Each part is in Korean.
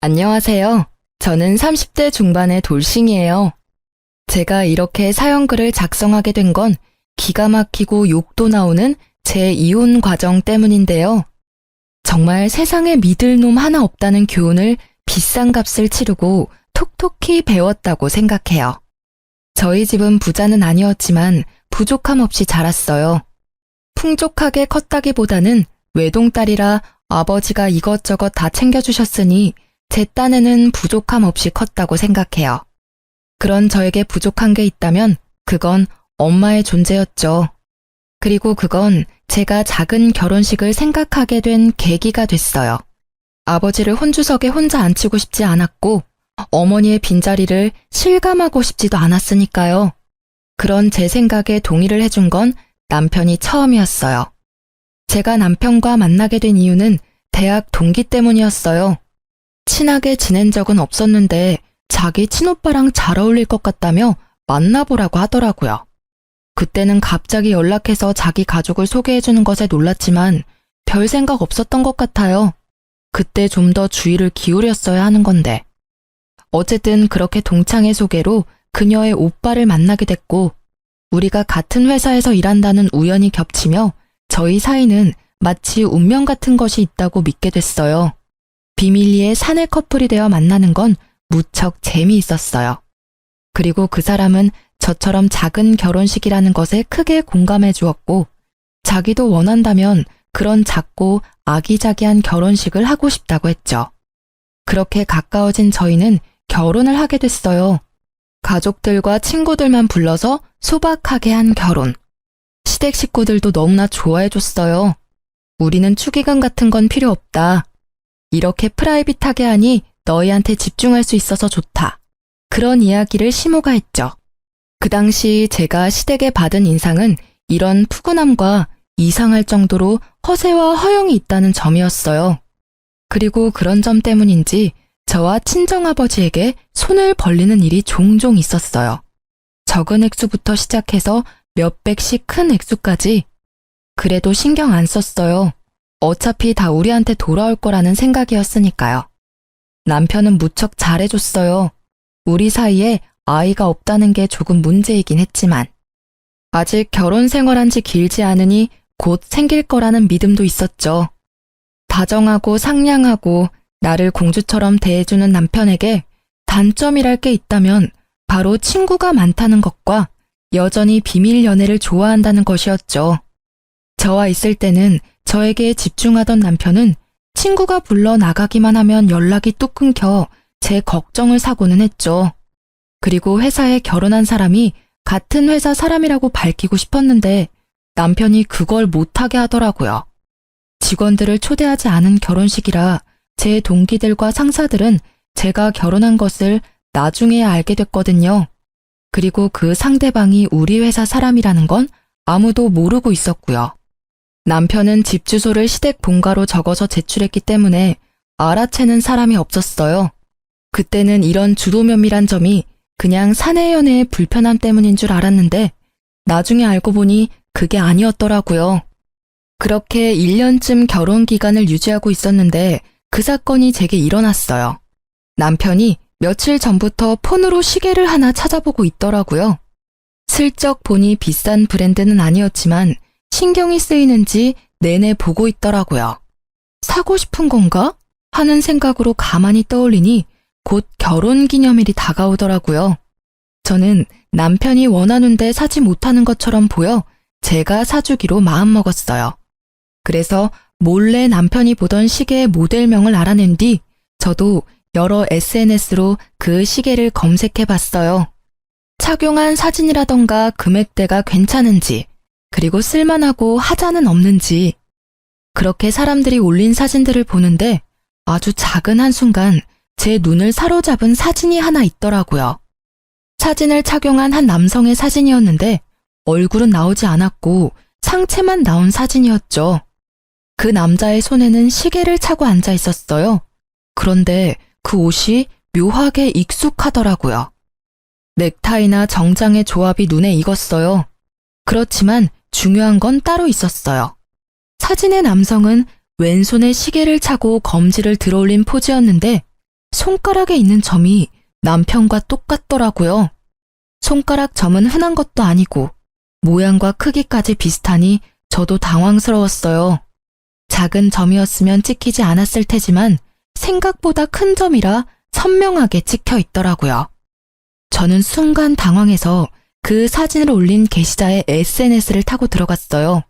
안녕하세요. 저는 30대 중반의 돌싱이에요. 제가 이렇게 사연글을 작성하게 된 건 기가 막히고 욕도 나오는 제 이혼 과정 때문인데요. 정말 세상에 믿을 놈 하나 없다는 교훈을 비싼 값을 치르고 톡톡히 배웠다고 생각해요. 저희 집은 부자는 아니었지만 부족함 없이 자랐어요. 풍족하게 컸다기보다는 외동딸이라 아버지가 이것저것 다 챙겨주셨으니 제 딴에는 부족함 없이 컸다고 생각해요. 그런 저에게 부족한 게 있다면 그건 엄마의 존재였죠. 그리고 그건 제가 작은 결혼식을 생각하게 된 계기가 됐어요. 아버지를 혼주석에 혼자 앉히고 싶지 않았고 어머니의 빈자리를 실감하고 싶지도 않았으니까요. 그런 제 생각에 동의를 해준 건 남편이 처음이었어요. 제가 남편과 만나게 된 이유는 대학 동기 때문이었어요. 친하게 지낸 적은 없었는데 자기 친오빠랑 잘 어울릴 것 같다며 만나보라고 하더라고요. 그때는 갑자기 연락해서 자기 가족을 소개해주는 것에 놀랐지만 별 생각 없었던 것 같아요. 그때 좀 더 주의를 기울였어야 하는 건데. 어쨌든 그렇게 동창의 소개로 그녀의 오빠를 만나게 됐고 우리가 같은 회사에서 일한다는 우연이 겹치며 저희 사이는 마치 운명 같은 것이 있다고 믿게 됐어요. 비밀리에 사내 커플이 되어 만나는 건 무척 재미있었어요. 그리고 그 사람은 저처럼 작은 결혼식이라는 것에 크게 공감해 주었고 자기도 원한다면 그런 작고 아기자기한 결혼식을 하고 싶다고 했죠. 그렇게 가까워진 저희는 결혼을 하게 됐어요. 가족들과 친구들만 불러서 소박하게 한 결혼. 시댁 식구들도 너무나 좋아해 줬어요. 우리는 축의금 같은 건 필요 없다. 이렇게 프라이빗하게 하니 너희한테 집중할 수 있어서 좋다. 그런 이야기를 시모가 했죠. 그 당시 제가 시댁에 받은 인상은 이런 푸근함과 이상할 정도로 허세와 허영이 있다는 점이었어요. 그리고 그런 점 때문인지 저와 친정아버지에게 손을 벌리는 일이 종종 있었어요. 적은 액수부터 시작해서 몇백씩 큰 액수까지. 그래도 신경 안 썼어요. 어차피 다 우리한테 돌아올 거라는 생각이었으니까요. 남편은 무척 잘해줬어요. 우리 사이에 아이가 없다는 게 조금 문제이긴 했지만 아직 결혼 생활한 지 길지 않으니 곧 생길 거라는 믿음도 있었죠. 다정하고 상냥하고 나를 공주처럼 대해주는 남편에게 단점이랄 게 있다면 바로 친구가 많다는 것과 여전히 비밀 연애를 좋아한다는 것이었죠. 저와 있을 때는 저에게 집중하던 남편은 친구가 불러 나가기만 하면 연락이 뚝 끊겨 제 걱정을 사고는 했죠. 그리고 회사에 결혼한 사람이 같은 회사 사람이라고 밝히고 싶었는데 남편이 그걸 못하게 하더라고요. 직원들을 초대하지 않은 결혼식이라 제 동기들과 상사들은 제가 결혼한 것을 나중에 알게 됐거든요. 그리고 그 상대방이 우리 회사 사람이라는 건 아무도 모르고 있었고요. 남편은 집 주소를 시댁 본가로 적어서 제출했기 때문에 알아채는 사람이 없었어요. 그때는 이런 주도면밀한 점이 그냥 사내 연애의 불편함 때문인 줄 알았는데 나중에 알고 보니 그게 아니었더라고요. 그렇게 1년쯤 결혼 기간을 유지하고 있었는데 그 사건이 제게 일어났어요. 남편이 며칠 전부터 폰으로 시계를 하나 찾아보고 있더라고요. 슬쩍 보니 비싼 브랜드는 아니었지만 신경이 쓰이는지 내내 보고 있더라고요. 사고 싶은 건가? 하는 생각으로 가만히 떠올리니 곧 결혼기념일이 다가오더라고요. 저는 남편이 원하는데 사지 못하는 것처럼 보여 제가 사주기로 마음먹었어요. 그래서 몰래 남편이 보던 시계의 모델명을 알아낸 뒤 저도 여러 SNS로 그 시계를 검색해봤어요. 착용한 사진이라던가 금액대가 괜찮은지 그리고 쓸만하고 하자는 없는지. 그렇게 사람들이 올린 사진들을 보는데 아주 작은 한순간 제 눈을 사로잡은 사진이 하나 있더라고요. 사진을 착용한 한 남성의 사진이었는데 얼굴은 나오지 않았고 상체만 나온 사진이었죠. 그 남자의 손에는 시계를 차고 앉아 있었어요. 그런데 그 옷이 묘하게 익숙하더라고요. 넥타이나 정장의 조합이 눈에 익었어요. 그렇지만 중요한 건 따로 있었어요. 사진의 남성은 왼손에 시계를 차고 검지를 들어올린 포즈였는데 손가락에 있는 점이 남편과 똑같더라고요. 손가락 점은 흔한 것도 아니고 모양과 크기까지 비슷하니 저도 당황스러웠어요. 작은 점이었으면 찍히지 않았을 테지만 생각보다 큰 점이라 선명하게 찍혀 있더라고요. 저는 순간 당황해서 그 사진을 올린 게시자의 SNS를 타고 들어갔어요.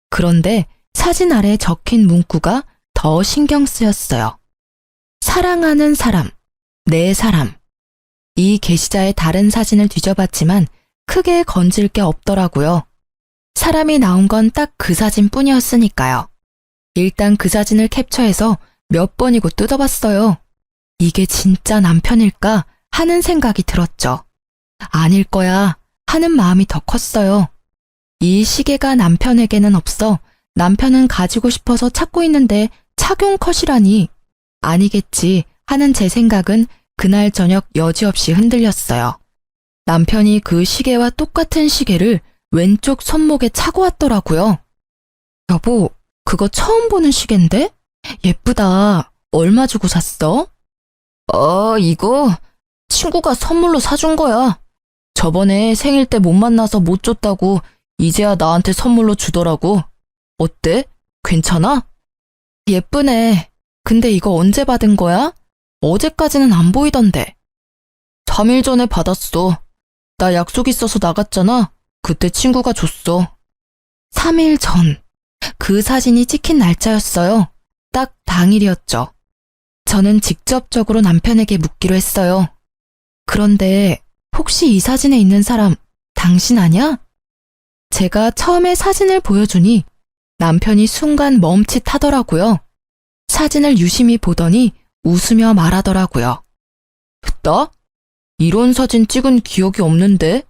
그런데 사진 아래 적힌 문구가 더 신경 쓰였어요. 사랑하는 사람, 내 사람. 이 게시자의 다른 사진을 뒤져봤지만 크게 건질 게 없더라고요. 사람이 나온 건 딱 그 사진뿐이었으니까요. 일단 그 사진을 캡처해서 몇 번이고 뜯어봤어요. 이게 진짜 남편일까 하는 생각이 들었죠. 아닐 거야 하는 마음이 더 컸어요. 이 시계가 남편에게는 없어 남편은 가지고 싶어서 찾고 있는데 착용 컷이라니 아니겠지 하는 제 생각은 그날 저녁 여지없이 흔들렸어요. 남편이 그 시계와 똑같은 시계를 왼쪽 손목에 차고 왔더라고요. 여보, 그거 처음 보는 시계인데? 예쁘다. 얼마 주고 샀어? 이거 친구가 선물로 사준 거야. 저번에 생일 때 못 만나서 못 줬다고 이제야 나한테 선물로 주더라고. 어때? 괜찮아? 예쁘네. 근데 이거 언제 받은 거야? 어제까지는 안 보이던데. 3일 전에 받았어. 나 약속 있어서 나갔잖아. 그때 친구가 줬어. 3일 전. 그 사진이 찍힌 날짜였어요. 딱 당일이었죠. 저는 직접적으로 남편에게 묻기로 했어요. 그런데 혹시 이 사진에 있는 사람 당신 아냐? 제가 처음에 사진을 보여주니 남편이 순간 멈칫하더라고요. 사진을 유심히 보더니 웃으며 말하더라고요. 나? 이런 사진 찍은 기억이 없는데?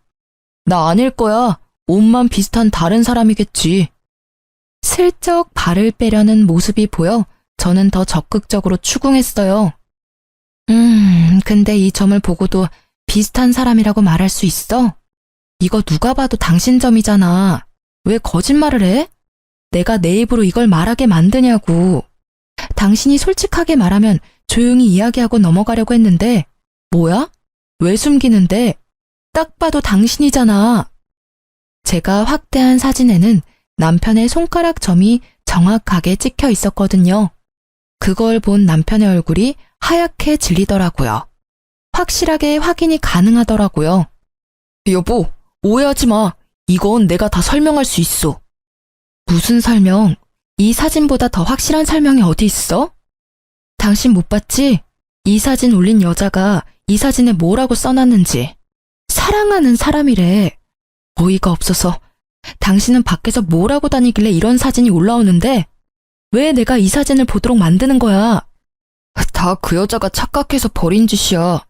나 아닐 거야. 옷만 비슷한 다른 사람이겠지. 슬쩍 발을 빼려는 모습이 보여 저는 더 적극적으로 추궁했어요. 근데 이 점을 보고도 비슷한 사람이라고 말할 수 있어? 이거 누가 봐도 당신 점이잖아. 왜 거짓말을 해? 내가 내 입으로 이걸 말하게 만드냐고. 당신이 솔직하게 말하면 조용히 이야기하고 넘어가려고 했는데 뭐야? 왜 숨기는데? 딱 봐도 당신이잖아. 제가 확대한 사진에는 남편의 손가락 점이 정확하게 찍혀 있었거든요. 그걸 본 남편의 얼굴이 하얗게 질리더라고요. 확실하게 확인이 가능하더라고요. 여보, 오해하지 마. 이건 내가 다 설명할 수 있어. 무슨 설명? 이 사진보다 더 확실한 설명이 어디 있어? 당신 못 봤지? 이 사진 올린 여자가 이 사진에 뭐라고 써놨는지. 사랑하는 사람이래. 어이가 없어서. 당신은 밖에서 뭘 하고 다니길래 이런 사진이 올라오는데 왜 내가 이 사진을 보도록 만드는 거야? 다 그 여자가 착각해서 버린 짓이야.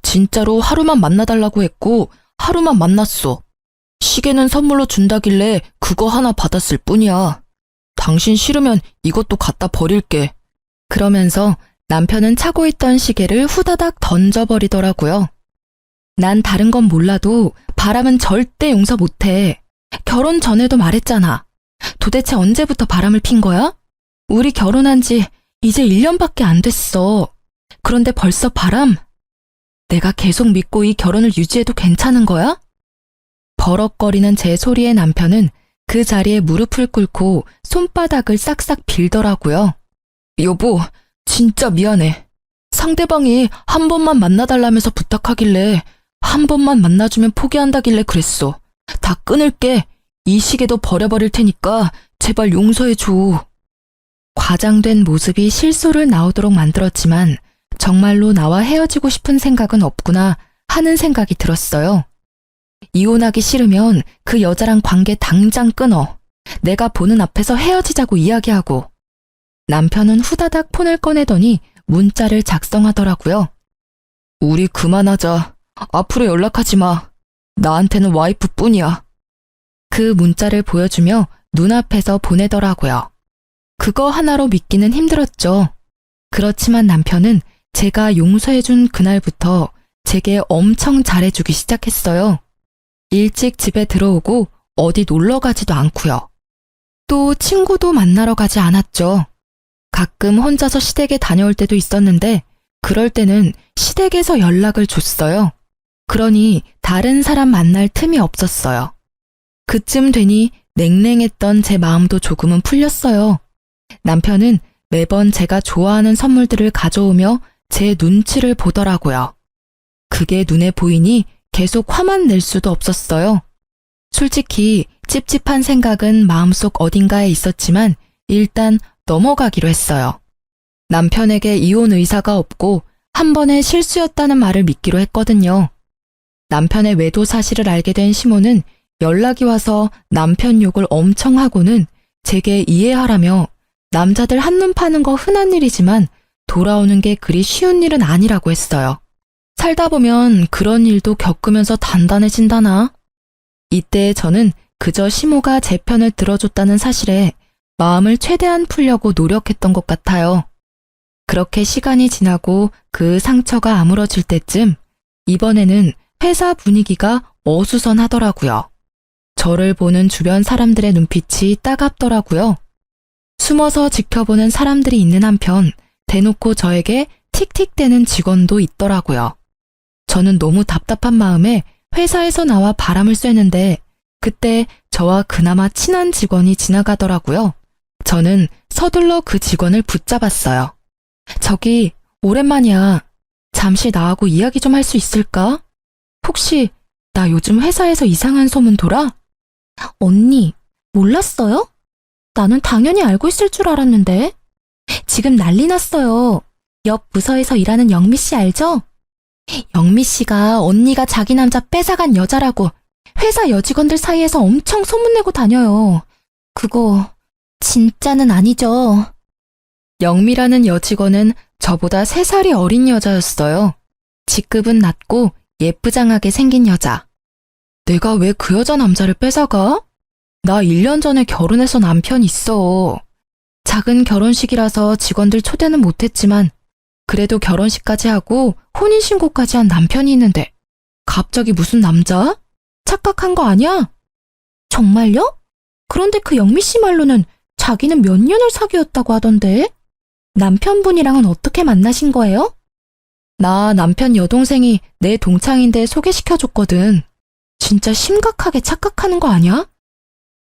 진짜로 하루만 만나달라고 했고 하루만 만났어. 시계는 선물로 준다길래 그거 하나 받았을 뿐이야. 당신 싫으면 이것도 갖다 버릴게. 그러면서 남편은 차고 있던 시계를 후다닥 던져버리더라고요. 난 다른 건 몰라도 바람은 절대 용서 못해. 결혼 전에도 말했잖아. 도대체 언제부터 바람을 핀 거야? 우리 결혼한 지 이제 1년밖에 안 됐어. 그런데 벌써 바람? 내가 계속 믿고 이 결혼을 유지해도 괜찮은 거야? 버럭거리는 제 소리에 남편은 그 자리에 무릎을 꿇고 손바닥을 싹싹 빌더라고요. 여보, 진짜 미안해. 상대방이 한 번만 만나달라면서 부탁하길래 한 번만 만나주면 포기한다길래 그랬어. 다 끊을게. 이 시계도 버려버릴 테니까 제발 용서해줘. 과장된 모습이 실소를 나오도록 만들었지만 정말로 나와 헤어지고 싶은 생각은 없구나 하는 생각이 들었어요. 이혼하기 싫으면 그 여자랑 관계 당장 끊어. 내가 보는 앞에서 헤어지자고 이야기하고. 남편은 후다닥 폰을 꺼내더니 문자를 작성하더라고요. 우리 그만하자. 앞으로 연락하지 마. 나한테는 와이프뿐이야. 그 문자를 보여주며 눈앞에서 보내더라고요. 그거 하나로 믿기는 힘들었죠. 그렇지만 남편은 제가 용서해준 그날부터 제게 엄청 잘해주기 시작했어요. 일찍 집에 들어오고 어디 놀러 가지도 않고요. 또 친구도 만나러 가지 않았죠. 가끔 혼자서 시댁에 다녀올 때도 있었는데 그럴 때는 시댁에서 연락을 줬어요. 그러니 다른 사람 만날 틈이 없었어요. 그쯤 되니 냉랭했던 제 마음도 조금은 풀렸어요. 남편은 매번 제가 좋아하는 선물들을 가져오며 제 눈치를 보더라고요. 그게 눈에 보이니 계속 화만 낼 수도 없었어요. 솔직히 찝찝한 생각은 마음속 어딘가에 있었지만 일단 넘어가기로 했어요. 남편에게 이혼 의사가 없고 한 번의 실수였다는 말을 믿기로 했거든요. 남편의 외도 사실을 알게 된 시모는 연락이 와서 남편 욕을 엄청 하고는 제게 이해하라며 남자들 한눈 파는 거 흔한 일이지만 돌아오는 게 그리 쉬운 일은 아니라고 했어요. 살다 보면 그런 일도 겪으면서 단단해진다나? 이때 저는 그저 시모가 제 편을 들어줬다는 사실에 마음을 최대한 풀려고 노력했던 것 같아요. 그렇게 시간이 지나고 그 상처가 아물어질 때쯤 이번에는 회사 분위기가 어수선하더라고요. 저를 보는 주변 사람들의 눈빛이 따갑더라고요. 숨어서 지켜보는 사람들이 있는 한편 대놓고 저에게 틱틱대는 직원도 있더라고요. 저는 너무 답답한 마음에 회사에서 나와 바람을 쐬는데 그때 저와 그나마 친한 직원이 지나가더라고요. 저는 서둘러 그 직원을 붙잡았어요. 저기, 오랜만이야. 잠시 나하고 이야기 좀 할 수 있을까? 혹시 나 요즘 회사에서 이상한 소문 돌아? 언니, 몰랐어요? 나는 당연히 알고 있을 줄 알았는데. 지금 난리 났어요. 옆 부서에서 일하는 영미 씨 알죠? 영미 씨가 언니가 자기 남자 뺏어간 여자라고 회사 여직원들 사이에서 엄청 소문내고 다녀요. 그거 진짜는 아니죠. 영미라는 여직원은 저보다 3살이 어린 여자였어요. 직급은 낮고 예쁘장하게 생긴 여자. 내가 왜 그 여자 남자를 뺏어가? 나 1년 전에 결혼해서 남편 있어. 작은 결혼식이라서 직원들 초대는 못했지만 그래도 결혼식까지 하고 혼인신고까지 한 남편이 있는데 갑자기 무슨 남자? 착각한 거 아니야? 정말요? 그런데 그 영미 씨 말로는 자기는 몇 년을 사귀었다고 하던데 남편분이랑은 어떻게 만나신 거예요? 나 남편 여동생이 내 동창인데 소개시켜줬거든. 진짜 심각하게 착각하는 거 아니야?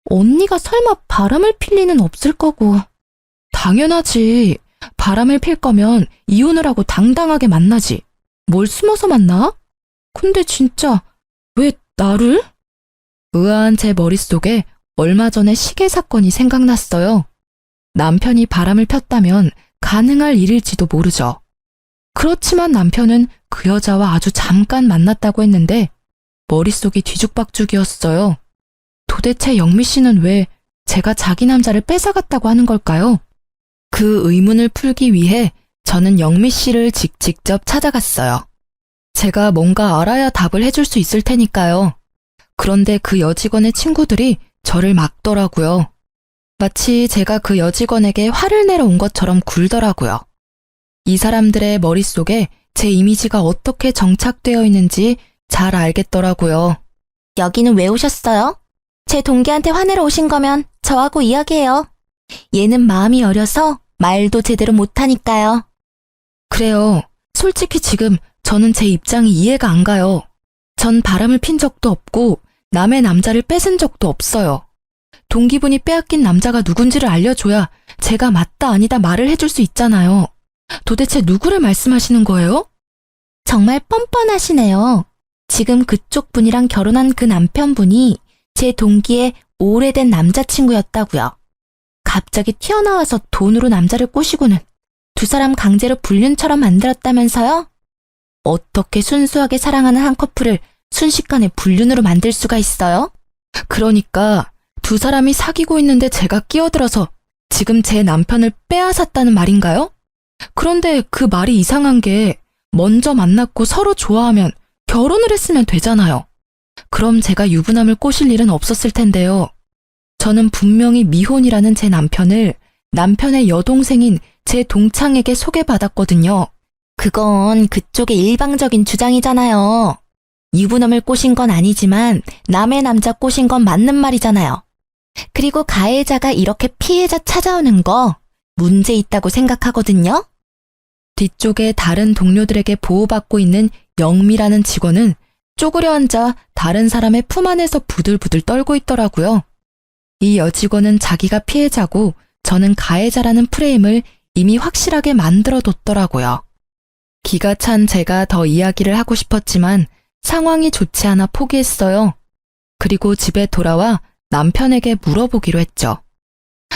언니가 설마 바람을 필 리는 없을 거고. 당연하지. 바람을 필 거면 이혼을 하고 당당하게 만나지. 뭘 숨어서 만나? 근데 진짜 왜 나를? 의아한 제 머릿속에 얼마 전에 시계 사건이 생각났어요. 남편이 바람을 폈다면 가능할 일일지도 모르죠. 그렇지만 남편은 그 여자와 아주 잠깐 만났다고 했는데 머릿속이 뒤죽박죽이었어요. 도대체 영미 씨는 왜 제가 자기 남자를 뺏어갔다고 하는 걸까요? 그 의문을 풀기 위해 저는 영미 씨를 직접 찾아갔어요. 제가 뭔가 알아야 답을 해줄 수 있을 테니까요. 그런데 그 여직원의 친구들이 저를 막더라고요. 마치 제가 그 여직원에게 화를 내러 온 것처럼 굴더라고요. 이 사람들의 머릿속에 제 이미지가 어떻게 정착되어 있는지 잘 알겠더라고요. 여기는 왜 오셨어요? 제 동기한테 화내러 오신 거면 저하고 이야기해요. 얘는 마음이 어려서 말도 제대로 못하니까요. 그래요. 솔직히 지금 저는 제 입장이 이해가 안 가요. 전 바람을 핀 적도 없고 남의 남자를 뺏은 적도 없어요. 동기분이 빼앗긴 남자가 누군지를 알려줘야 제가 맞다 아니다 말을 해줄 수 있잖아요. 도대체 누구를 말씀하시는 거예요? 정말 뻔뻔하시네요. 지금 그쪽 분이랑 결혼한 그 남편분이 제 동기의 오래된 남자친구였다고요. 갑자기 튀어나와서 돈으로 남자를 꼬시고는 두 사람 강제로 불륜처럼 만들었다면서요? 어떻게 순수하게 사랑하는 한 커플을 순식간에 불륜으로 만들 수가 있어요? 그러니까 두 사람이 사귀고 있는데 제가 끼어들어서 지금 제 남편을 빼앗았다는 말인가요? 그런데 그 말이 이상한 게 먼저 만났고 서로 좋아하면 결혼을 했으면 되잖아요. 그럼 제가 유부남을 꼬실 일은 없었을 텐데요. 저는 분명히 미혼이라는 제 남편을 남편의 여동생인 제 동창에게 소개받았거든요. 그건 그쪽의 일방적인 주장이잖아요. 유부남을 꼬신 건 아니지만 남의 남자 꼬신 건 맞는 말이잖아요. 그리고 가해자가 이렇게 피해자 찾아오는 거 문제 있다고 생각하거든요. 뒤쪽에 다른 동료들에게 보호받고 있는 영미라는 직원은 쪼그려 앉아 다른 사람의 품 안에서 부들부들 떨고 있더라고요. 이 여직원은 자기가 피해자고 저는 가해자라는 프레임을 이미 확실하게 만들어 뒀더라고요. 기가 찬 제가 더 이야기를 하고 싶었지만 상황이 좋지 않아 포기했어요. 그리고 집에 돌아와 남편에게 물어보기로 했죠.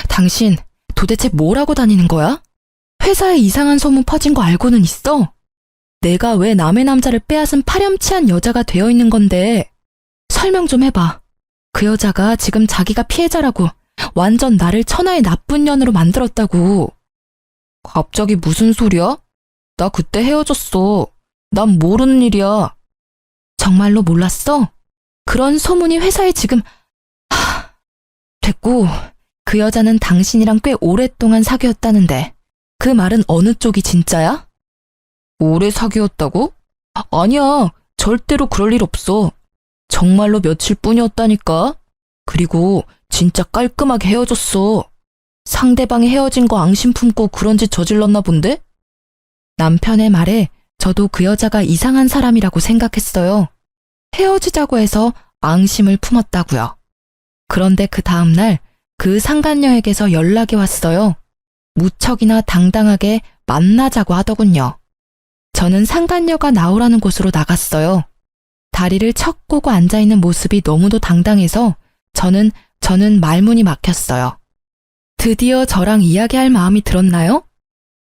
당신 도대체 뭘 하고 다니는 거야? 회사에 이상한 소문 퍼진 거 알고는 있어? 내가 왜 남의 남자를 빼앗은 파렴치한 여자가 되어 있는 건데 설명 좀 해봐. 그 여자가 지금 자기가 피해자라고 완전 나를 천하의 나쁜 년으로 만들었다고. 갑자기 무슨 소리야? 나 그때 헤어졌어. 난 모르는 일이야. 정말로 몰랐어? 그런 소문이 회사에 지금... 됐고, 그 여자는 당신이랑 꽤 오랫동안 사귀었다는데 그 말은 어느 쪽이 진짜야? 오래 사귀었다고? 아니야, 절대로 그럴 일 없어. 정말로 며칠 뿐이었다니까. 그리고 진짜 깔끔하게 헤어졌어. 상대방이 헤어진 거 앙심 품고 그런 짓 저질렀나 본데? 남편의 말에 저도 그 여자가 이상한 사람이라고 생각했어요. 헤어지자고 해서 앙심을 품었다고요. 그런데 그 다음날 그 상간녀에게서 연락이 왔어요. 무척이나 당당하게 만나자고 하더군요. 저는 상간녀가 나오라는 곳으로 나갔어요. 다리를 척 꼬고 앉아있는 모습이 너무도 당당해서 저는 말문이 막혔어요. 드디어 저랑 이야기할 마음이 들었나요?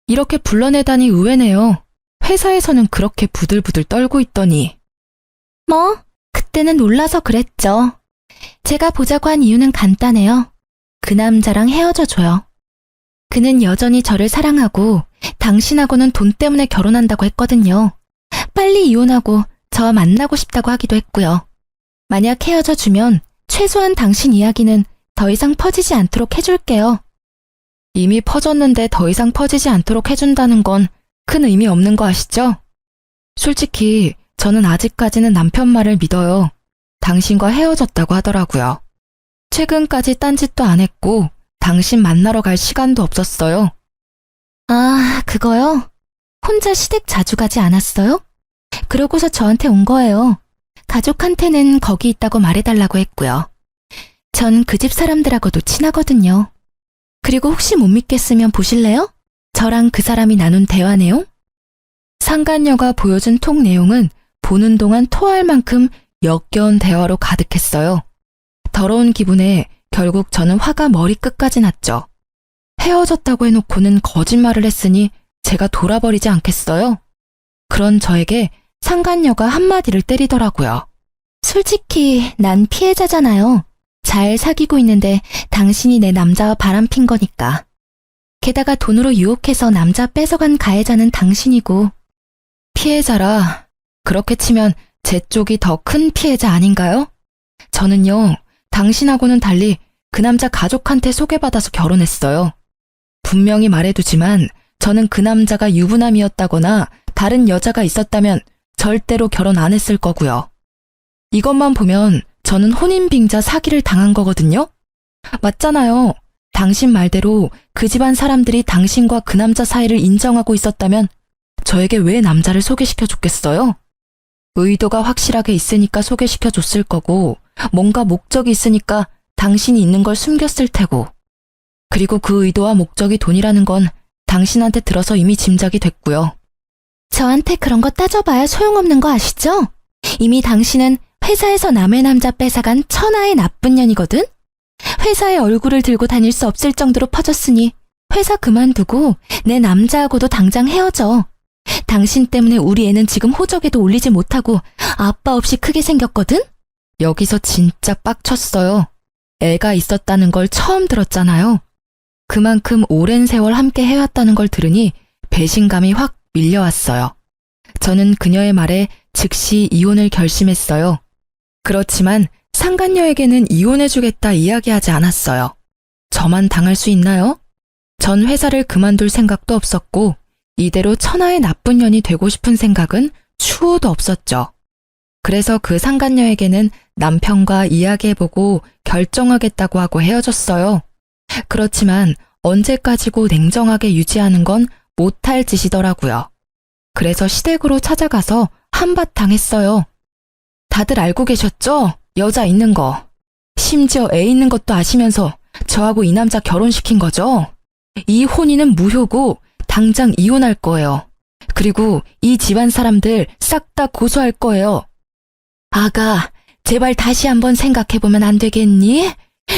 이렇게 불러내다니 의외네요. 회사에서는 그렇게 부들부들 떨고 있더니. 그때는 놀라서 그랬죠. 제가 보자고 한 이유는 간단해요. 그 남자랑 헤어져줘요. 그는 여전히 저를 사랑하고 당신하고는 돈 때문에 결혼한다고 했거든요. 빨리 이혼하고 저 만나고 싶다고 하기도 했고요. 만약 헤어져주면 최소한 당신 이야기는 더 이상 퍼지지 않도록 해줄게요. 이미 퍼졌는데 더 이상 퍼지지 않도록 해준다는 건 큰 의미 없는 거 아시죠? 솔직히 저는 아직까지는 남편 말을 믿어요. 당신과 헤어졌다고 하더라고요. 최근까지 딴짓도 안 했고 당신 만나러 갈 시간도 없었어요. 아, 그거요? 혼자 시댁 자주 가지 않았어요? 그러고서 저한테 온 거예요. 가족한테는 거기 있다고 말해달라고 했고요. 전 그 집 사람들하고도 친하거든요. 그리고 혹시 못 믿겠으면 보실래요? 저랑 그 사람이 나눈 대화 내용? 상간녀가 보여준 톡 내용은 보는 동안 토할 만큼 역겨운 대화로 가득했어요. 더러운 기분에 결국 저는 화가 머리끝까지 났죠. 헤어졌다고 해놓고는 거짓말을 했으니 제가 돌아버리지 않겠어요? 그런 저에게 상간녀가 한마디를 때리더라고요. 솔직히 난 피해자잖아요. 잘 사귀고 있는데 당신이 내 남자와 바람핀 거니까. 게다가 돈으로 유혹해서 남자 뺏어간 가해자는 당신이고. 피해자라. 그렇게 치면 제 쪽이 더 큰 피해자 아닌가요? 저는요, 당신하고는 달리 그 남자 가족한테 소개받아서 결혼했어요. 분명히 말해두지만 저는 그 남자가 유부남이었다거나 다른 여자가 있었다면 절대로 결혼 안 했을 거고요. 이것만 보면 저는 혼인빙자 사기를 당한 거거든요? 맞잖아요. 당신 말대로 그 집안 사람들이 당신과 그 남자 사이를 인정하고 있었다면 저에게 왜 남자를 소개시켜 줬겠어요? 의도가 확실하게 있으니까 소개시켜 줬을 거고 뭔가 목적이 있으니까 당신이 있는 걸 숨겼을 테고 그리고 그 의도와 목적이 돈이라는 건 당신한테 들어서 이미 짐작이 됐고요. 저한테 그런 거 따져봐야 소용없는 거 아시죠? 이미 당신은 회사에서 남의 남자 뺏어간 천하의 나쁜 년이거든? 회사에 얼굴을 들고 다닐 수 없을 정도로 퍼졌으니 회사 그만두고 내 남자하고도 당장 헤어져. 당신 때문에 우리 애는 지금 호적에도 올리지 못하고 아빠 없이 크게 생겼거든? 여기서 진짜 빡쳤어요. 애가 있었다는 걸 처음 들었잖아요. 그만큼 오랜 세월 함께 해왔다는 걸 들으니 배신감이 확 밀려왔어요. 저는 그녀의 말에 즉시 이혼을 결심했어요. 그렇지만 상간녀에게는 이혼해주겠다 이야기하지 않았어요. 저만 당할 수 있나요? 전 회사를 그만둘 생각도 없었고 이대로 천하의 나쁜 년이 되고 싶은 생각은 추호도 없었죠. 그래서 그 상간녀에게는 남편과 이야기해보고 결정하겠다고 하고 헤어졌어요. 그렇지만 언제까지고 냉정하게 유지하는 건 못할 짓이더라고요. 그래서 시댁으로 찾아가서 한바탕 했어요. 다들 알고 계셨죠? 여자 있는 거. 심지어 애 있는 것도 아시면서 저하고 이 남자 결혼시킨 거죠? 이 혼인은 무효고 당장 이혼할 거예요. 그리고 이 집안 사람들 싹 다 고소할 거예요. 아가, 제발 다시 한번 생각해보면 안 되겠니?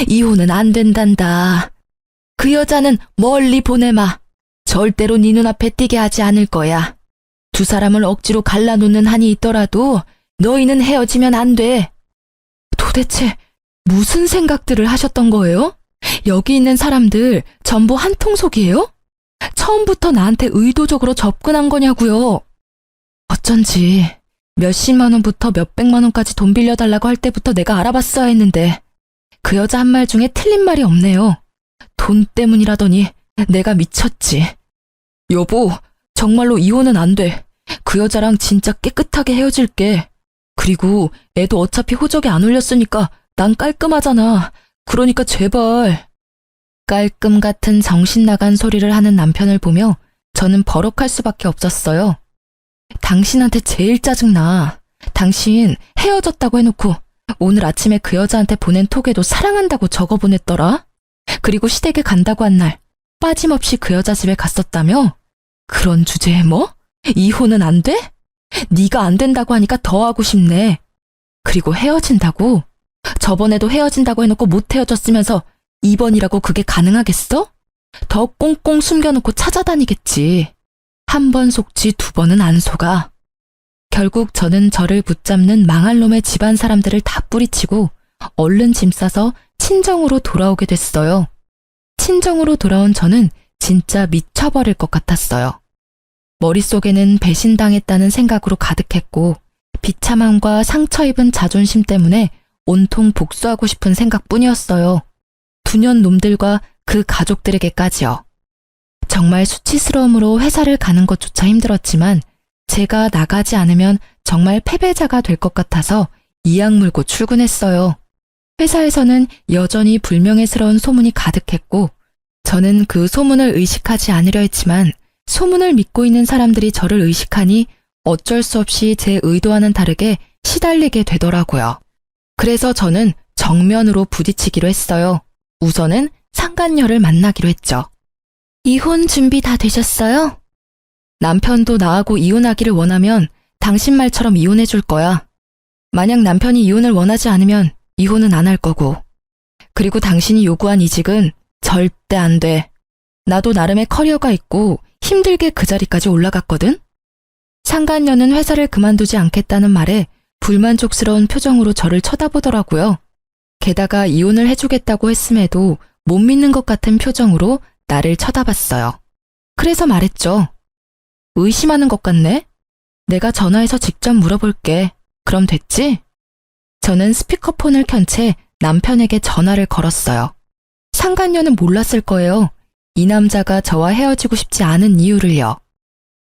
이혼은 안 된단다. 그 여자는 멀리 보내마. 절대로 네 눈앞에 띄게 하지 않을 거야. 두 사람을 억지로 갈라놓는 한이 있더라도 너희는 헤어지면 안 돼. 도대체 무슨 생각들을 하셨던 거예요? 여기 있는 사람들 전부 한통속이에요? 처음부터 나한테 의도적으로 접근한 거냐고요. 어쩐지 몇십만 원부터 몇백만 원까지 돈 빌려달라고 할 때부터 내가 알아봤어야 했는데 그 여자 한 말 중에 틀린 말이 없네요. 돈 때문이라더니 내가 미쳤지. 여보, 정말로 이혼은 안 돼. 그 여자랑 진짜 깨끗하게 헤어질게. 그리고 애도 어차피 호적에 안 올렸으니까 난 깔끔하잖아. 그러니까 제발. 깔끔 같은 정신 나간 소리를 하는 남편을 보며 저는 버럭할 수밖에 없었어요. 당신한테 제일 짜증나. 당신 헤어졌다고 해놓고 오늘 아침에 그 여자한테 보낸 톡에도 사랑한다고 적어보냈더라. 그리고 시댁에 간다고 한 날 빠짐없이 그 여자 집에 갔었다며? 그런 주제에 뭐? 이혼은 안 돼? 네가 안 된다고 하니까 더 하고 싶네. 그리고 헤어진다고? 저번에도 헤어진다고 해놓고 못 헤어졌으면서 이번이라고 그게 가능하겠어? 더 꽁꽁 숨겨놓고 찾아다니겠지. 한 번 속지 두 번은 안 속아. 결국 저는 저를 붙잡는 망할 놈의 집안 사람들을 다 뿌리치고 얼른 짐 싸서 친정으로 돌아오게 됐어요. 친정으로 돌아온 저는 진짜 미쳐버릴 것 같았어요. 머릿속에는 배신당했다는 생각으로 가득했고 비참함과 상처 입은 자존심 때문에 온통 복수하고 싶은 생각뿐이었어요. 두년 놈들과 그 가족들에게까지요. 정말 수치스러움으로 회사를 가는 것조차 힘들었지만 제가 나가지 않으면 정말 패배자가 될 것 같아서 이악 물고 출근했어요. 회사에서는 여전히 불명예스러운 소문이 가득했고 저는 그 소문을 의식하지 않으려 했지만 소문을 믿고 있는 사람들이 저를 의식하니 어쩔 수 없이 제 의도와는 다르게 시달리게 되더라고요. 그래서 저는 정면으로 부딪히기로 했어요. 우선은 상간녀를 만나기로 했죠. 이혼 준비 다 되셨어요? 남편도 나하고 이혼하기를 원하면 당신 말처럼 이혼해 줄 거야. 만약 남편이 이혼을 원하지 않으면 이혼은 안 할 거고. 그리고 당신이 요구한 이직은 절대 안 돼. 나도 나름의 커리어가 있고 힘들게 그 자리까지 올라갔거든? 상간녀는 회사를 그만두지 않겠다는 말에 불만족스러운 표정으로 저를 쳐다보더라고요. 게다가 이혼을 해주겠다고 했음에도 못 믿는 것 같은 표정으로 나를 쳐다봤어요. 그래서 말했죠. 의심하는 것 같네? 내가 전화해서 직접 물어볼게. 그럼 됐지? 저는 스피커폰을 켠 채 남편에게 전화를 걸었어요. 상간녀는 몰랐을 거예요. 이 남자가 저와 헤어지고 싶지 않은 이유를요.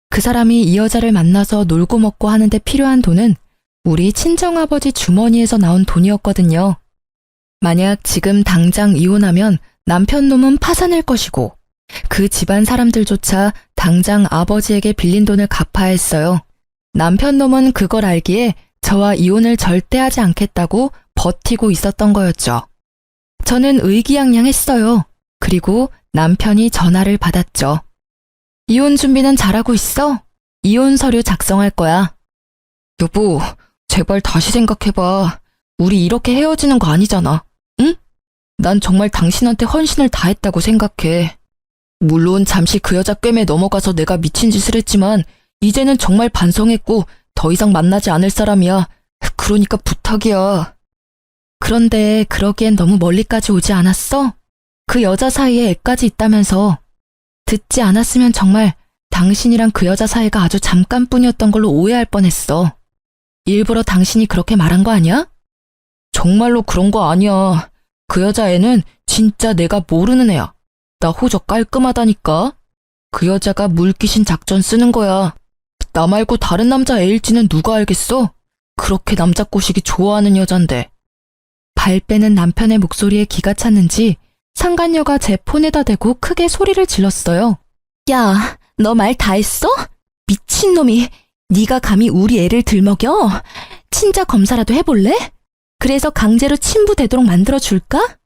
그 사람이 이 여자를 만나서 놀고 먹고 하는데 필요한 돈은 우리 친정아버지 주머니에서 나온 돈이었거든요. 만약 지금 당장 이혼하면 남편 놈은 파산할 것이고 그 집안 사람들조차 당장 아버지에게 빌린 돈을 갚아야 했어요. 남편 놈은 그걸 알기에 저와 이혼을 절대 하지 않겠다고 버티고 있었던 거였죠. 저는 의기양양했어요. 그리고 남편이 전화를 받았죠. 이혼 준비는 잘하고 있어? 이혼 서류 작성할 거야. 여보, 제발 다시 생각해봐. 우리 이렇게 헤어지는 거 아니잖아. 응? 난 정말 당신한테 헌신을 다했다고 생각해. 물론 잠시 그 여자 꿰매 넘어가서 내가 미친 짓을 했지만 이제는 정말 반성했고 더 이상 만나지 않을 사람이야. 그러니까 부탁이야. 그런데 그러기엔 너무 멀리까지 오지 않았어? 그 여자 사이에 애까지 있다면서. 듣지 않았으면 정말 당신이랑 그 여자 사이가 아주 잠깐뿐이었던 걸로 오해할 뻔했어. 일부러 당신이 그렇게 말한 거 아니야? 정말로 그런 거 아니야. 그 여자애는 진짜 내가 모르는 애야. 나 호적 깔끔하다니까. 그 여자가 물귀신 작전 쓰는 거야. 나 말고 다른 남자 애일지는 누가 알겠어? 그렇게 남자 꼬시기 좋아하는 여잔데. 발 빼는 남편의 목소리에 기가 찼는지 상간녀가 제 폰에다 대고 크게 소리를 질렀어요. 야, 너 말 다 했어? 미친놈이, 네가 감히 우리 애를 들먹여? 친자 검사라도 해볼래? 그래서 강제로 친부되도록 만들어줄까?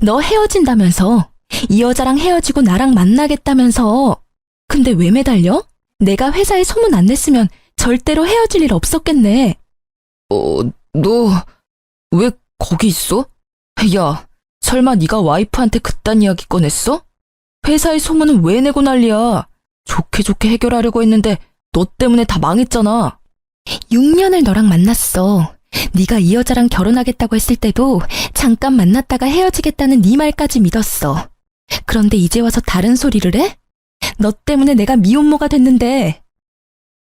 너 헤어진다면서. 이 여자랑 헤어지고 나랑 만나겠다면서. 근데 왜 매달려? 내가 회사에 소문 안 냈으면 절대로 헤어질 일 없었겠네. 너 왜 거기 있어? 야, 설마 네가 와이프한테 그딴 이야기 꺼냈어? 회사에 소문은 왜 내고 난리야? 좋게 좋게 해결하려고 했는데 너 때문에 다 망했잖아. 6년을 너랑 만났어. 네가 이 여자랑 결혼하겠다고 했을 때도 잠깐 만났다가 헤어지겠다는 네 말까지 믿었어. 그런데 이제 와서 다른 소리를 해? 너 때문에 내가 미혼모가 됐는데.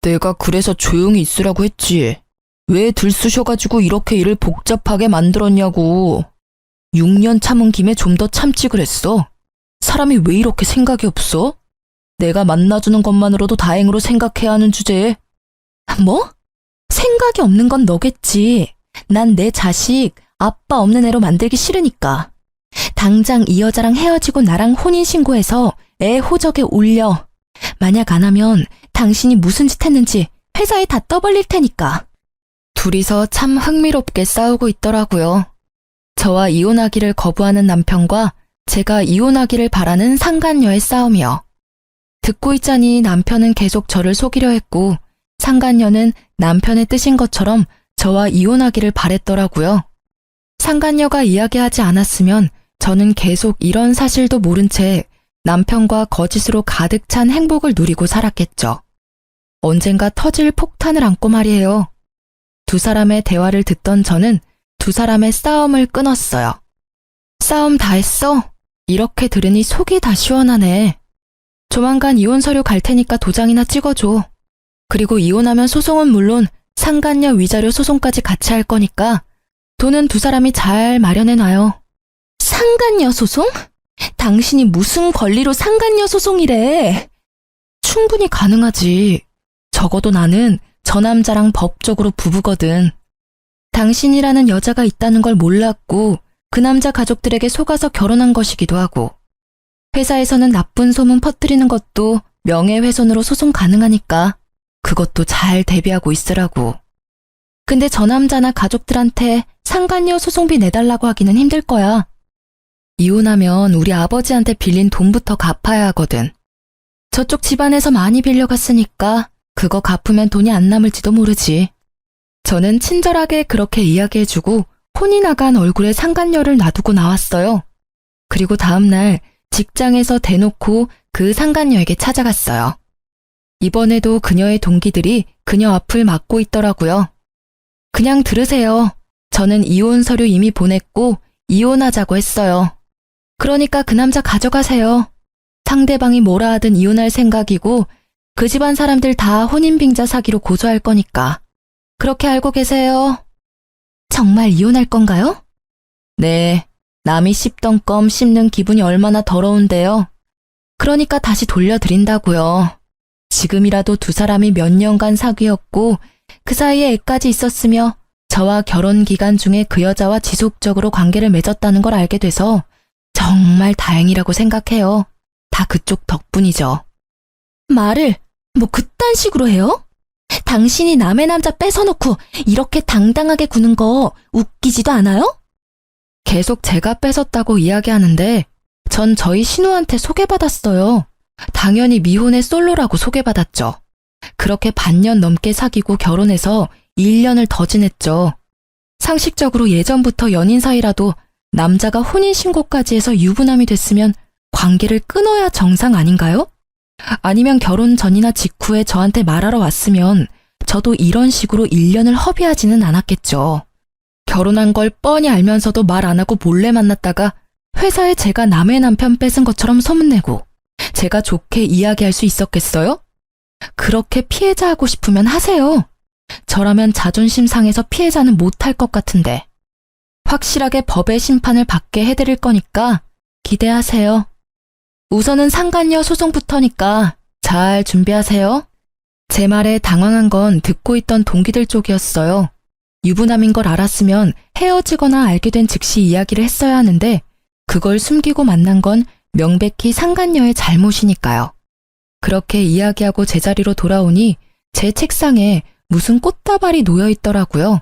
내가 그래서 조용히 있으라고 했지. 왜 들쑤셔가지고 이렇게 일을 복잡하게 만들었냐고. 6년 참은 김에 좀 더 참지 그랬어. 사람이 왜 이렇게 생각이 없어? 내가 만나주는 것만으로도 다행으로 생각해야 하는 주제에. 뭐? 생각이 없는 건 너겠지. 난 내 자식 아빠 없는 애로 만들기 싫으니까. 당장 이 여자랑 헤어지고 나랑 혼인신고해서 애 호적에 올려. 만약 안 하면 당신이 무슨 짓 했는지 회사에 다 떠벌릴 테니까. 둘이서 참 흥미롭게 싸우고 있더라고요. 저와 이혼하기를 거부하는 남편과 제가 이혼하기를 바라는 상간녀의 싸움이요. 듣고 있자니 남편은 계속 저를 속이려 했고 상간녀는 남편의 뜻인 것처럼 저와 이혼하기를 바랬더라고요. 상간녀가 이야기하지 않았으면 저는 계속 이런 사실도 모른 채 남편과 거짓으로 가득 찬 행복을 누리고 살았겠죠. 언젠가 터질 폭탄을 안고 말이에요. 두 사람의 대화를 듣던 저는 두 사람의 싸움을 끊었어요. 싸움 다 했어? 이렇게 들으니 속이 다 시원하네. 조만간 이혼 서류 갈 테니까 도장이나 찍어줘. 그리고 이혼하면 소송은 물론 상간녀 위자료 소송까지 같이 할 거니까 돈은 두 사람이 잘 마련해놔요. 상간녀 소송? 당신이 무슨 권리로 상간녀 소송이래? 충분히 가능하지. 적어도 나는 저 남자랑 법적으로 부부거든. 당신이라는 여자가 있다는 걸 몰랐고 그 남자 가족들에게 속아서 결혼한 것이기도 하고 회사에서는 나쁜 소문 퍼뜨리는 것도 명예훼손으로 소송 가능하니까 그것도 잘 대비하고 있으라고. 근데 저 남자나 가족들한테 상간녀 소송비 내달라고 하기는 힘들 거야. 이혼하면 우리 아버지한테 빌린 돈부터 갚아야 하거든. 저쪽 집안에서 많이 빌려갔으니까 그거 갚으면 돈이 안 남을지도 모르지. 저는 친절하게 그렇게 이야기해주고 혼이 나간 얼굴에 상간녀를 놔두고 나왔어요. 그리고 다음날 직장에서 대놓고 그 상간녀에게 찾아갔어요. 이번에도 그녀의 동기들이 그녀 앞을 막고 있더라고요. 그냥 들으세요. 저는 이혼 서류 이미 보냈고 이혼하자고 했어요. 그러니까 그 남자 가져가세요. 상대방이 뭐라 하든 이혼할 생각이고 그 집안 사람들 다 혼인빙자 사기로 고소할 거니까. 그렇게 알고 계세요. 정말 이혼할 건가요? 네, 남이 씹던 껌 씹는 기분이 얼마나 더러운데요. 그러니까 다시 돌려드린다고요. 지금이라도 두 사람이 몇 년간 사귀었고 그 사이에 애까지 있었으며 저와 결혼 기간 중에 그 여자와 지속적으로 관계를 맺었다는 걸 알게 돼서 정말 다행이라고 생각해요. 다 그쪽 덕분이죠. 말을 뭐 그딴 식으로 해요? 당신이 남의 남자 뺏어놓고 이렇게 당당하게 구는 거 웃기지도 않아요? 계속 제가 뺏었다고 이야기하는데 전 저희 신우한테 소개받았어요. 당연히 미혼의 솔로라고 소개받았죠. 그렇게 반년 넘게 사귀고 결혼해서 1년을 더 지냈죠. 상식적으로 예전부터 연인 사이라도 남자가 혼인신고까지 해서 유부남이 됐으면 관계를 끊어야 정상 아닌가요? 아니면 결혼 전이나 직후에 저한테 말하러 왔으면 저도 이런 식으로 1년을 허비하지는 않았겠죠. 결혼한 걸 뻔히 알면서도 말 안 하고 몰래 만났다가 회사에 제가 남의 남편 뺏은 것처럼 소문내고 제가 좋게 이야기할 수 있었겠어요? 그렇게 피해자하고 싶으면 하세요. 저라면 자존심 상해서 피해자는 못할 것 같은데. 확실하게 법의 심판을 받게 해드릴 거니까 기대하세요. 우선은 상간녀 소송부터니까 잘 준비하세요. 제 말에 당황한 건 듣고 있던 동기들 쪽이었어요. 유부남인 걸 알았으면 헤어지거나 알게 된 즉시 이야기를 했어야 하는데 그걸 숨기고 만난 건 명백히 상간녀의 잘못이니까요. 그렇게 이야기하고 제자리로 돌아오니 제 책상에 무슨 꽃다발이 놓여 있더라고요.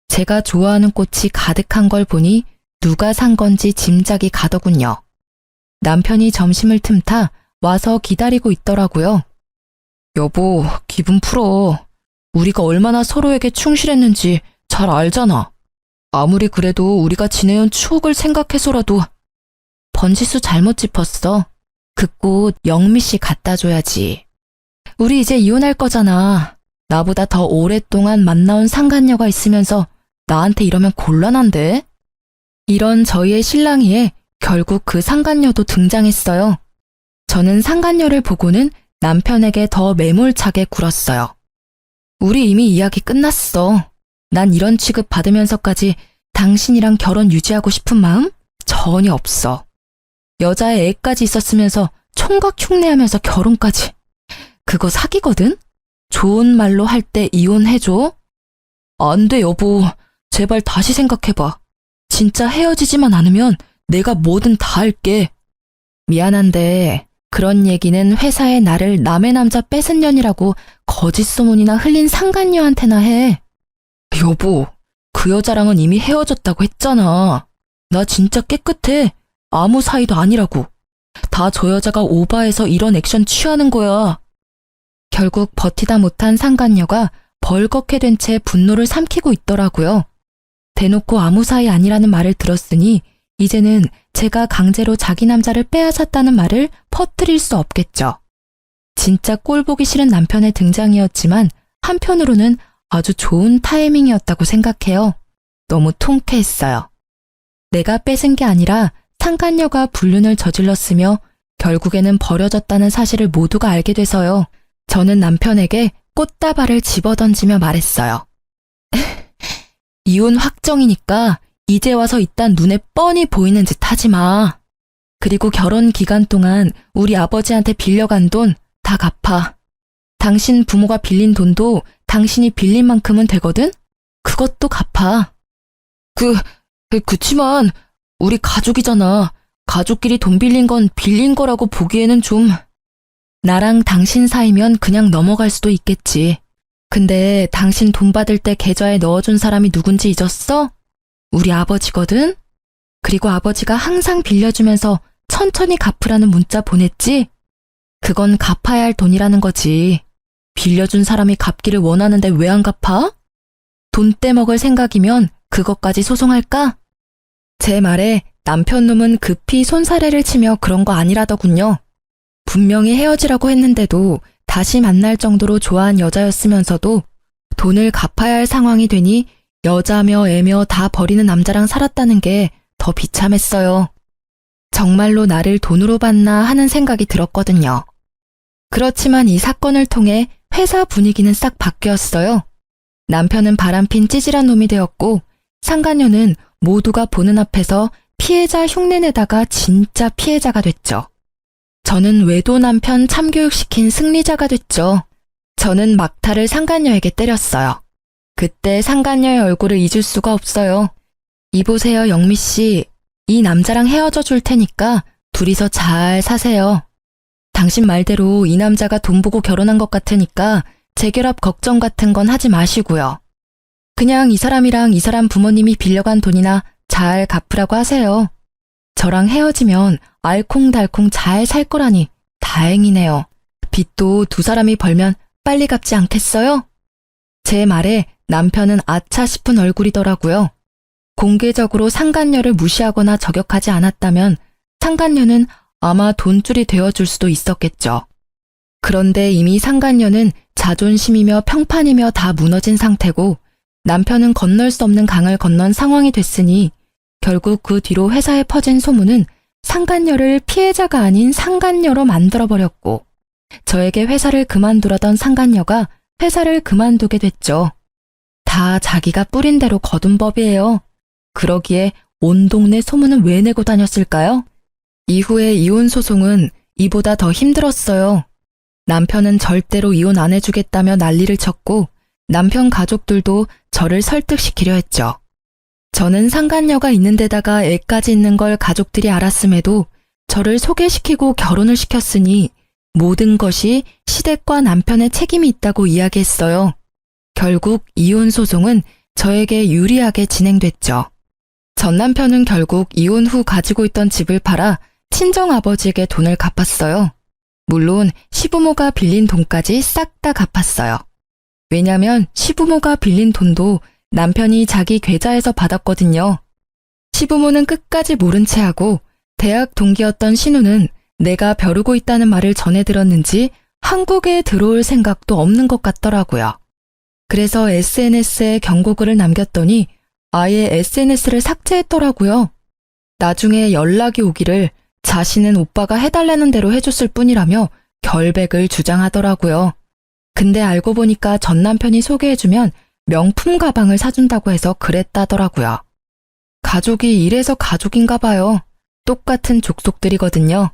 제가 좋아하는 꽃이 가득한 걸 보니 누가 산 건지 짐작이 가더군요. 남편이 점심을 틈타 와서 기다리고 있더라고요. 여보, 기분 풀어. 우리가 얼마나 서로에게 충실했는지 잘 알잖아. 아무리 그래도 우리가 지내온 추억을 생각해서라도. 번지수 잘못 짚었어. 그 꽃 영미 씨 갖다 줘야지. 우리 이제 이혼할 거잖아. 나보다 더 오랫동안 만나온 상간녀가 있으면서 나한테 이러면 곤란한데? 이런 저희의 실랑이에 결국 그 상간녀도 등장했어요. 저는 상간녀를 보고는 남편에게 더 매몰차게 굴었어요. 우리 이미 이야기 끝났어. 난 이런 취급 받으면서까지 당신이랑 결혼 유지하고 싶은 마음 전혀 없어. 여자의 애까지 있었으면서 총각 흉내하면서 결혼까지. 그거 사기거든? 좋은 말로 할 때 이혼해줘? 안 돼, 여보. 제발 다시 생각해봐. 진짜 헤어지지만 않으면 내가 뭐든 다 할게. 미안한데 그런 얘기는 회사에 나를 남의 남자 뺏은 년이라고 거짓 소문이나 흘린 상간녀한테나 해. 여보, 그 여자랑은 이미 헤어졌다고 했잖아. 나 진짜 깨끗해. 아무 사이도 아니라고. 다 저 여자가 오바해서 이런 액션 취하는 거야. 결국 버티다 못한 상간녀가 벌겋게 된 채 분노를 삼키고 있더라고요. 대놓고 아무 사이 아니라는 말을 들었으니 이제는 제가 강제로 자기 남자를 빼앗았다는 말을 퍼뜨릴 수 없겠죠. 진짜 꼴보기 싫은 남편의 등장이었지만 한편으로는 아주 좋은 타이밍이었다고 생각해요. 너무 통쾌했어요. 내가 뺏은 게 아니라 상간녀가 불륜을 저질렀으며 결국에는 버려졌다는 사실을 모두가 알게 돼서요. 저는 남편에게 꽃다발을 집어던지며 말했어요. 이혼 확정이니까 이제 와서 이딴 눈에 뻔히 보이는 짓 하지 마. 그리고 결혼 기간 동안 우리 아버지한테 빌려간 돈 다 갚아. 당신 부모가 빌린 돈도 당신이 빌린 만큼은 되거든? 그것도 갚아. 그치만 우리 가족이잖아. 가족끼리 돈 빌린 건 빌린 거라고 보기에는 좀. 나랑 당신 사이면 그냥 넘어갈 수도 있겠지. 근데 당신 돈 받을 때 계좌에 넣어준 사람이 누군지 잊었어? 우리 아버지거든? 그리고 아버지가 항상 빌려주면서 천천히 갚으라는 문자 보냈지? 그건 갚아야 할 돈이라는 거지. 빌려준 사람이 갚기를 원하는데 왜 안 갚아? 돈 떼먹을 생각이면 그것까지 소송할까? 제 말에 남편 놈은 급히 손사래를 치며 그런 거 아니라더군요. 분명히 헤어지라고 했는데도 다시 만날 정도로 좋아한 여자였으면서도 돈을 갚아야 할 상황이 되니 여자며 애며 다 버리는 남자랑 살았다는 게 더 비참했어요. 정말로 나를 돈으로 봤나 하는 생각이 들었거든요. 그렇지만 이 사건을 통해 회사 분위기는 싹 바뀌었어요. 남편은 바람핀 찌질한 놈이 되었고 상간녀는 모두가 보는 앞에서 피해자 흉내내다가 진짜 피해자가 됐죠. 저는 외도 남편 참교육시킨 승리자가 됐죠. 저는 막타를 상간녀에게 때렸어요. 그때 상간녀의 얼굴을 잊을 수가 없어요. 이보세요, 영미 씨. 이 남자랑 헤어져 줄 테니까 둘이서 잘 사세요. 당신 말대로 이 남자가 돈 보고 결혼한 것 같으니까 재결합 걱정 같은 건 하지 마시고요. 그냥 이 사람이랑 이 사람 부모님이 빌려간 돈이나 잘 갚으라고 하세요. 저랑 헤어지면 알콩달콩 잘 살 거라니 다행이네요. 빚도 두 사람이 벌면 빨리 갚지 않겠어요? 제 말에 남편은 아차 싶은 얼굴이더라고요. 공개적으로 상간녀를 무시하거나 저격하지 않았다면 상간녀는 아마 돈줄이 되어줄 수도 있었겠죠. 그런데 이미 상간녀는 자존심이며 평판이며 다 무너진 상태고 남편은 건널 수 없는 강을 건넌 상황이 됐으니 결국 그 뒤로 회사에 퍼진 소문은 상간녀를 피해자가 아닌 상간녀로 만들어버렸고 저에게 회사를 그만두라던 상간녀가 회사를 그만두게 됐죠. 다 자기가 뿌린 대로 거둔 법이에요. 그러기에 온 동네 소문은 왜 내고 다녔을까요? 이후에 이혼 소송은 이보다 더 힘들었어요. 남편은 절대로 이혼 안 해주겠다며 난리를 쳤고 남편 가족들도 저를 설득시키려 했죠. 저는 상간녀가 있는 데다가 애까지 있는 걸 가족들이 알았음에도 저를 소개시키고 결혼을 시켰으니 모든 것이 시댁과 남편의 책임이 있다고 이야기했어요. 결국 이혼 소송은 저에게 유리하게 진행됐죠. 전 남편은 결국 이혼 후 가지고 있던 집을 팔아 친정아버지에게 돈을 갚았어요. 물론 시부모가 빌린 돈까지 싹 다 갚았어요. 왜냐면 시부모가 빌린 돈도 남편이 자기 계좌에서 받았거든요. 시부모는 끝까지 모른 채 하고 대학 동기였던 신우는 내가 벼르고 있다는 말을 전해 들었는지 한국에 들어올 생각도 없는 것 같더라고요. 그래서 SNS에 경고글을 남겼더니 아예 SNS를 삭제했더라고요. 나중에 연락이 오기를 자신은 오빠가 해달라는 대로 해줬을 뿐이라며 결백을 주장하더라고요. 근데 알고 보니까 전 남편이 소개해주면 명품 가방을 사준다고 해서 그랬다더라고요. 가족이 이래서 가족인가 봐요. 똑같은 족속들이거든요.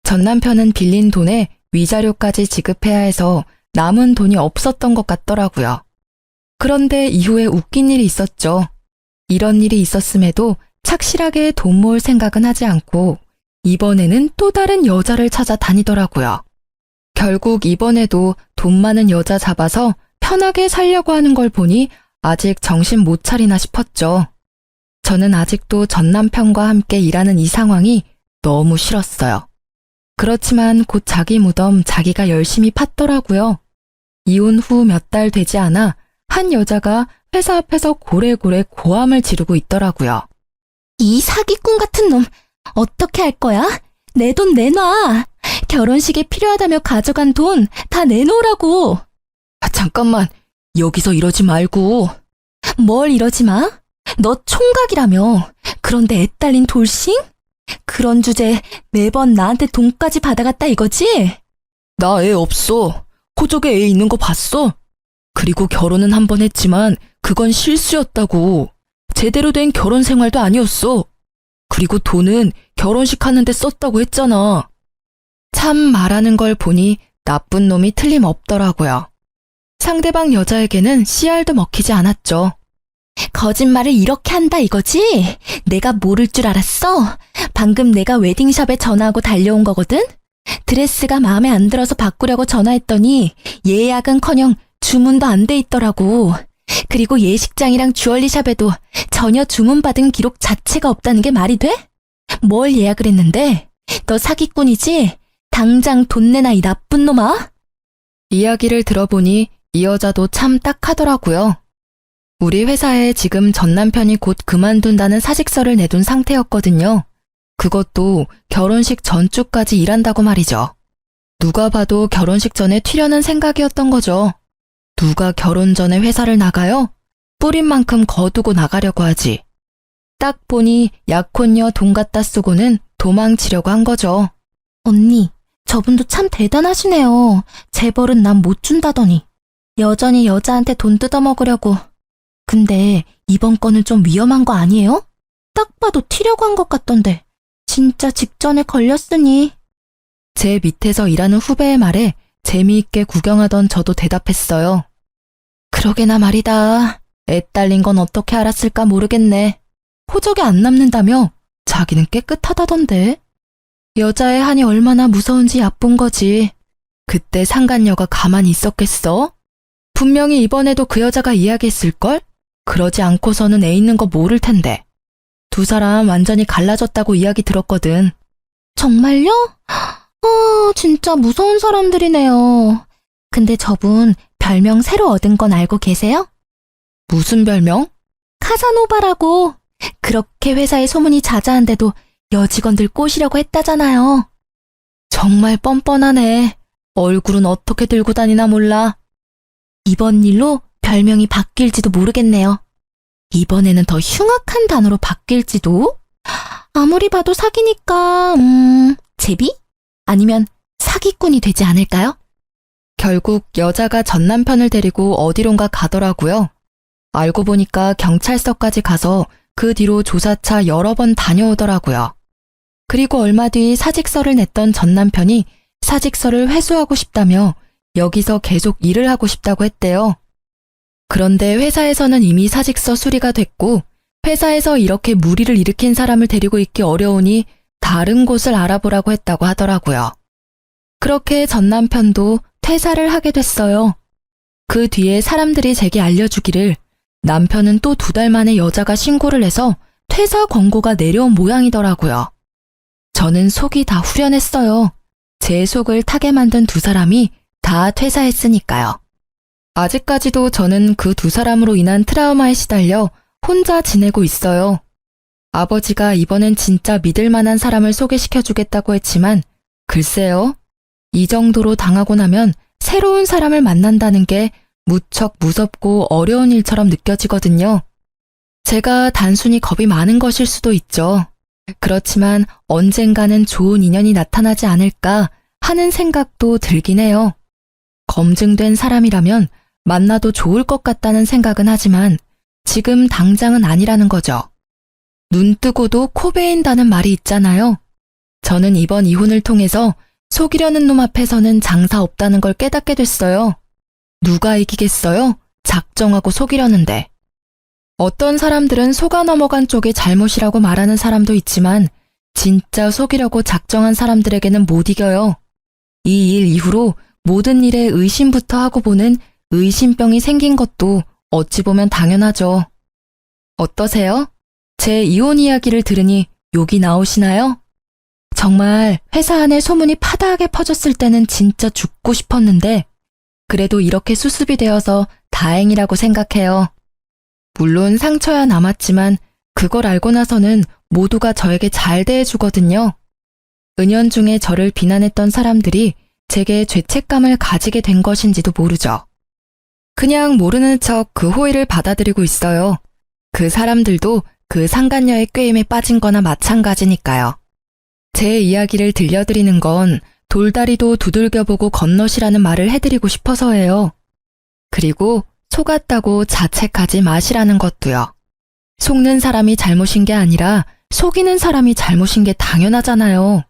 전 남편은 빌린 돈에 위자료까지 지급해야 해서 남은 돈이 없었던 것 같더라고요. 그런데 이후에 웃긴 일이 있었죠. 이런 일이 있었음에도 착실하게 돈 모을 생각은 하지 않고 이번에는 또 다른 여자를 찾아 다니더라고요. 결국 이번에도 돈 많은 여자 잡아서 편하게 살려고 하는 걸 보니 아직 정신 못 차리나 싶었죠. 저는 아직도 전 남편과 함께 일하는 이 상황이 너무 싫었어요. 그렇지만 곧 자기 무덤 자기가 열심히 팠더라고요. 이혼 후 몇 달 되지 않아 한 여자가 회사 앞에서 고래고래 고함을 지르고 있더라고요. 이 사기꾼 같은 놈, 어떻게 할 거야? 내 돈 내놔. 결혼식에 필요하다며 가져간 돈 다 내놓으라고. 잠깐만, 여기서 이러지 말고. 뭘 이러지 마? 너 총각이라며. 그런데 애 딸린 돌싱? 그런 주제에 매번 나한테 돈까지 받아갔다 이거지? 나 애 없어. 호적에 애 있는 거 봤어? 그리고 결혼은 한 번 했지만 그건 실수였다고. 제대로 된 결혼 생활도 아니었어. 그리고 돈은 결혼식 하는데 썼다고 했잖아. 참 말하는 걸 보니 나쁜 놈이 틀림없더라고요. 상대방 여자에게는 씨알도 먹히지 않았죠. 거짓말을 이렇게 한다 이거지? 내가 모를 줄 알았어? 방금 내가 웨딩샵에 전화하고 달려온 거거든? 드레스가 마음에 안 들어서 바꾸려고 전화했더니 예약은커녕 주문도 안 돼 있더라고. 그리고 예식장이랑 주얼리샵에도 전혀 주문받은 기록 자체가 없다는 게 말이 돼? 뭘 예약을 했는데? 너 사기꾼이지? 당장 돈 내놔 이 나쁜 놈아. 이야기를 들어보니 이 여자도 참 딱하더라고요. 우리 회사에 지금 전 남편이 곧 그만둔다는 사직서를 내둔 상태였거든요. 그것도 결혼식 전주까지 일한다고 말이죠. 누가 봐도 결혼식 전에 튀려는 생각이었던 거죠. 누가 결혼 전에 회사를 나가요? 뿌린 만큼 거두고 나가려고 하지. 딱 보니 약혼녀 돈 갖다 쓰고는 도망치려고 한 거죠. 언니, 저분도 참 대단하시네요. 재벌은 난 못 준다더니. 여전히 여자한테 돈 뜯어먹으려고. 근데 이번 건은 좀 위험한 거 아니에요? 딱 봐도 튀려고 한 것 같던데. 진짜 직전에 걸렸으니. 제 밑에서 일하는 후배의 말에 재미있게 구경하던 저도 대답했어요. 그러게나 말이다. 애 딸린 건 어떻게 알았을까 모르겠네. 호적에 안 남는다며 자기는 깨끗하다던데. 여자의 한이 얼마나 무서운지 얕본 거지. 그때 상간녀가 가만히 있었겠어? 분명히 이번에도 그 여자가 이야기했을걸? 그러지 않고서는 애 있는 거 모를 텐데. 두 사람 완전히 갈라졌다고 이야기 들었거든. 정말요? 진짜 무서운 사람들이네요. 근데 저분 별명 새로 얻은 건 알고 계세요? 무슨 별명? 카사노바라고. 그렇게 회사에 소문이 자자한데도 여직원들 꼬시려고 했다잖아요. 정말 뻔뻔하네. 얼굴은 어떻게 들고 다니나 몰라. 이번 일로 별명이 바뀔지도 모르겠네요. 이번에는 더 흉악한 단어로 바뀔지도? 아무리 봐도 사기니까, 제비? 아니면 사기꾼이 되지 않을까요? 결국 여자가 전 남편을 데리고 어디론가 가더라고요. 알고 보니까 경찰서까지 가서 그 뒤로 조사차 여러 번 다녀오더라고요. 그리고 얼마 뒤 사직서를 냈던 전 남편이 사직서를 회수하고 싶다며 여기서 계속 일을 하고 싶다고 했대요. 그런데 회사에서는 이미 사직서 수리가 됐고 회사에서 이렇게 무리를 일으킨 사람을 데리고 있기 어려우니 다른 곳을 알아보라고 했다고 하더라고요. 그렇게 전 남편도 퇴사를 하게 됐어요. 그 뒤에 사람들이 제게 알려주기를 남편은 또 2달 만에 여자가 신고를 해서 퇴사 권고가 내려온 모양이더라고요. 저는 속이 다 후련했어요. 제 속을 타게 만든 2사람이 다 퇴사했으니까요. 아직까지도 저는 그 2사람으로 인한 트라우마에 시달려 혼자 지내고 있어요. 아버지가 이번엔 진짜 믿을 만한 사람을 소개시켜주겠다고 했지만 글쎄요. 이 정도로 당하고 나면 새로운 사람을 만난다는 게 무척 무섭고 어려운 일처럼 느껴지거든요. 제가 단순히 겁이 많은 것일 수도 있죠. 그렇지만 언젠가는 좋은 인연이 나타나지 않을까 하는 생각도 들긴 해요. 검증된 사람이라면 만나도 좋을 것 같다는 생각은 하지만 지금 당장은 아니라는 거죠. 눈 뜨고도 코 베인다는 말이 있잖아요. 저는 이번 이혼을 통해서 속이려는 놈 앞에서는 장사 없다는 걸 깨닫게 됐어요. 누가 이기겠어요? 작정하고 속이려는데. 어떤 사람들은 속아 넘어간 쪽이 잘못이라고 말하는 사람도 있지만 진짜 속이려고 작정한 사람들에게는 못 이겨요. 이 일 이후로 모든 일에 의심부터 하고 보는 의심병이 생긴 것도 어찌 보면 당연하죠. 어떠세요? 제 이혼 이야기를 들으니 욕이 나오시나요? 정말 회사 안에 소문이 파다하게 퍼졌을 때는 진짜 죽고 싶었는데 그래도 이렇게 수습이 되어서 다행이라고 생각해요. 물론 상처야 남았지만 그걸 알고 나서는 모두가 저에게 잘 대해주거든요. 은연중에 저를 비난했던 사람들이 제게 죄책감을 가지게 된 것인지도 모르죠. 그냥 모르는 척 그 호의를 받아들이고 있어요. 그 사람들도 그 상간녀의 꾀임에 빠진 거나 마찬가지니까요. 제 이야기를 들려드리는 건 돌다리도 두들겨보고 건너시라는 말을 해드리고 싶어서예요. 그리고 속았다고 자책하지 마시라는 것도요. 속는 사람이 잘못인 게 아니라 속이는 사람이 잘못인 게 당연하잖아요.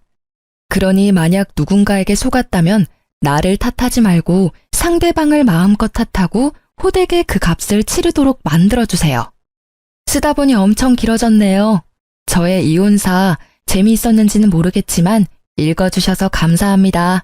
그러니 만약 누군가에게 속았다면 나를 탓하지 말고 상대방을 마음껏 탓하고 호되게 그 값을 치르도록 만들어주세요. 쓰다 보니 엄청 길어졌네요. 저의 이혼사 재미있었는지는 모르겠지만 읽어주셔서 감사합니다.